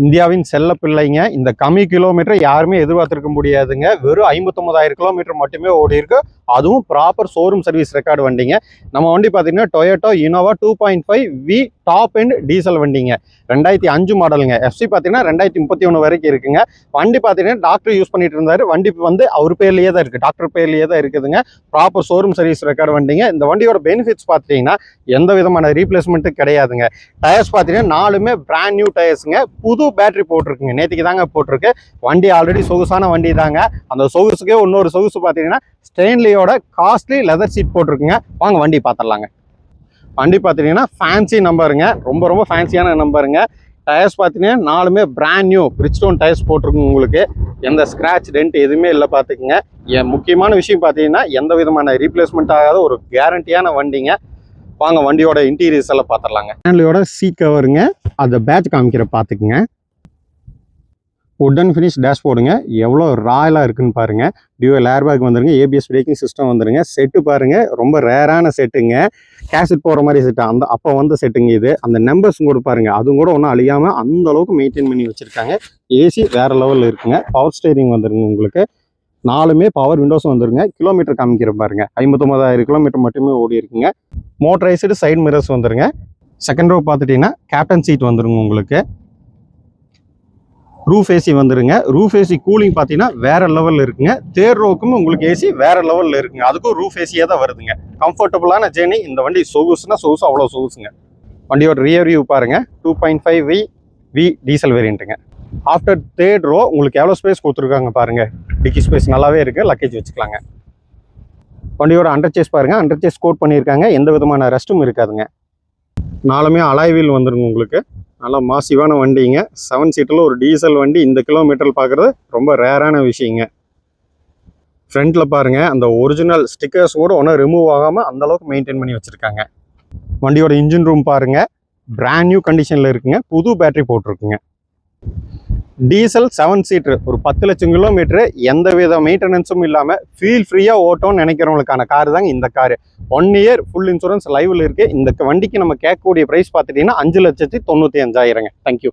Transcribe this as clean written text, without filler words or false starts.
இந்தியாவின் செல்ல பிள்ளைங்க. இந்த கம்மி கிலோமீட்டர் யாருமே எதிர்பார்த்திருக்க முடியாதுங்க. வெறும் 59,000 கிலோமீட்டர் மட்டுமே ஓடி இருக்கு. அதுவும் ப்ராப்பர் ஷோரூம் சர்வீஸ் ரெக்கார்டு வண்டிங்க. நம்ம வண்டி பார்த்தீங்கன்னா Toyota Innova 2.5 V top and diesel வண்டிங்க. 2005 மாடலுங்க. எஃப்சி பார்த்தீங்கன்னா 2031 வரைக்கும் இருக்குங்க. வண்டி பார்த்தீங்கன்னா டாக்டர் யூஸ் பண்ணிட்டு இருந்தாரு. வண்டி வந்து அவர் பேர்லேயே தான் இருக்குது, டாக்டர் பேர்லேயே தான் இருக்குதுங்க. ப்ராப்பர் ஷோரூம் சர்வீஸ் ரெக்கார்டு வண்டிங்க. இந்த வண்டியோட பெனிஃபிட்ஸ் பார்த்தீங்கன்னா எந்த விதமான ரீப்ளேஸ்மெண்ட்டும் கிடையாதுங்க. டயர்ஸ் பார்த்தீங்கன்னா 4மே பிராண்ட் நியூ டயர்ஸுங்க. புது பேட்டரி போட்டிருக்குங்க. நேற்றுக்கு தாங்க போட்டிருக்கு. வண்டி ஆல்ரெடி சொகுசான வண்டி தாங்க. அந்த சொகுசுக்கே இன்னொரு சொகுசு பார்த்தீங்கன்னா ஸ்டெயின்லியோட காஸ்ட்லி லெதர் சீட் போட்டிருக்குங்க. வாங்க வண்டி பார்த்துடலாங்க. வண்டி பார்த்தீங்கன்னா ஃபேன்சி நம்பருங்க. ரொம்ப ஃபேன்சியான நம்பருங்க. டயர்ஸ் பார்த்தீங்கன்னா 4மே பிராண்ட் நியூ பிரிட்ஜ்ஸ்டோன் டயர்ஸ் போட்டிருக்குங்க. உங்களுக்கு எந்த ஸ்க்ராட்ச் டென்ட் எதுவுமே இல்லை பார்த்துக்குங்க. முக்கியமான விஷயம் பார்த்தீங்கன்னா எந்த விதமான ரீப்ளேஸ்மெண்ட் ஆகாத ஒரு கேரண்டியான வண்டிங்க. வாங்க வண்டியோட இன்டீரியர்ஸ் எல்லாம் பார்த்துடலாங்க. ஃபேமிலியோட சீட் கவருங்க. அந்த பேட்ச் காமிக்கிற பார்த்துக்குங்க. வுட் அண்ட் ஃபினிஷ் டேஷ்போர்டுங்க. எவ்வளோ ராயலாக இருக்குன்னு பாருங்கள். டியூவல் ஏர்பேக் வந்துருங்க. ஏபிஎஸ் பிரேக்கிங் சிஸ்டம் வந்துருங்க. செட்டு பாருங்கள், ரொம்ப ரேரான செட்டுங்க. கேசட் போகிற மாதிரி செட்டு அப்போ வந்த செட்டுங்க இது. அந்த நம்பர்ஸும் கூட பாருங்கள், அதுவும் கூட ஒன்றும் அழியாமல் அந்த அளவுக்கு மெயின்டைன் பண்ணி வச்சுருக்காங்க. ஏசி வேறு லெவலில் இருக்குங்க. பவர் ஸ்டேரிங் வந்துருங்க. உங்களுக்கு 4மே பவர் விண்டோஸும் வந்துருங்க. கிலோமீட்டர் காமிக்கிற பாருங்க, 59,000 கிலோமீட்டர் மட்டுமே ஓடி இருக்குங்க. மோட்டரைஸ்டு சைடு மிரர்ஸ் வந்துருங்க. செகண்ட் ரோ பார்த்துட்டிங்கன்னா கேப்டன் சீட் வந்துருங்க. உங்களுக்கு ரூஃப் ஏசி வந்துருங்க. ரூஃப் ஏசி கூலிங் பார்த்தீங்கன்னா வேற லெவலில் இருக்குங்க. தேர்ட் ரோவுக்கும் உங்களுக்கு ஏசி வேற லெவலில் இருக்குங்க. அதுக்கும் ரூஃப் ஏசியே தான் வருதுங்க. கம்ஃபர்டபுளான ஜேர்னி. இந்த வண்டி சொகுசுனா சொகுசு, அவ்வளோ சொகுசுங்க. வண்டியோட ரியர் வியூ பாருங்க. 2.5 வி டீசல் வேரியண்ட்டுங்க. ஆஃப்டர் தேர்ட் ரோ உங்களுக்கு எவ்வளோ ஸ்பேஸ் கொடுத்துருக்காங்க பாருங்க. டிக்கி ஸ்பேஸ் நல்லாவே இருக்கு. லக்கேஜ் வச்சுக்கலாங்க. வண்டியோட அண்டர்சேஸ் பாருங்க. அண்டர்சேஸ் கோட் பண்ணியிருக்காங்க. எந்த விதமான ரெஸ்ட்டும் இருக்காதுங்க. 4மே அலாய் வீல் வந்துருங்க. உங்களுக்கு நல்லா மாசிவான வண்டிங்க. 7 சீட்டில் ஒரு டீசல் வண்டி இந்த கிலோமீட்டர் பார்க்குறது ரொம்ப ரேரான விஷயங்க. ஃப்ரண்ட்டில் பாருங்கள், அந்த ஒரிஜினல் ஸ்டிக்கர்ஸ் கூட ஒன்றும் ரிமூவ் ஆகாமல் அந்தளவுக்கு மெயின்டைன் பண்ணி வச்சுருக்காங்க. வண்டியோட இன்ஜின் ரூம் பாருங்கள், பிராண்ட் நியூ கண்டிஷனில் இருக்குங்க. புது பேட்டரி போட்டிருக்குங்க. டீசல் 7 சீட்ரு ஒரு 10 லட்சம் கிலோமீட்டரு எந்த வித மெயின்டெனன்ஸும் இல்லாமல் ஃபீல் ஃப்ரீயாக ஓட்டோன்னு நினைக்கிறவங்களுக்கான கார் தாங்க இந்த காரு. 1 இயர் ஃபுல் இன்சூரன்ஸ் லைவில் இருக்குது. இந்த வண்டிக்கு நம்ம கேட்கக்கூடிய ப்ரைஸ் பார்த்துட்டிங்கன்னா 5,95,000. தேங்க்யூ.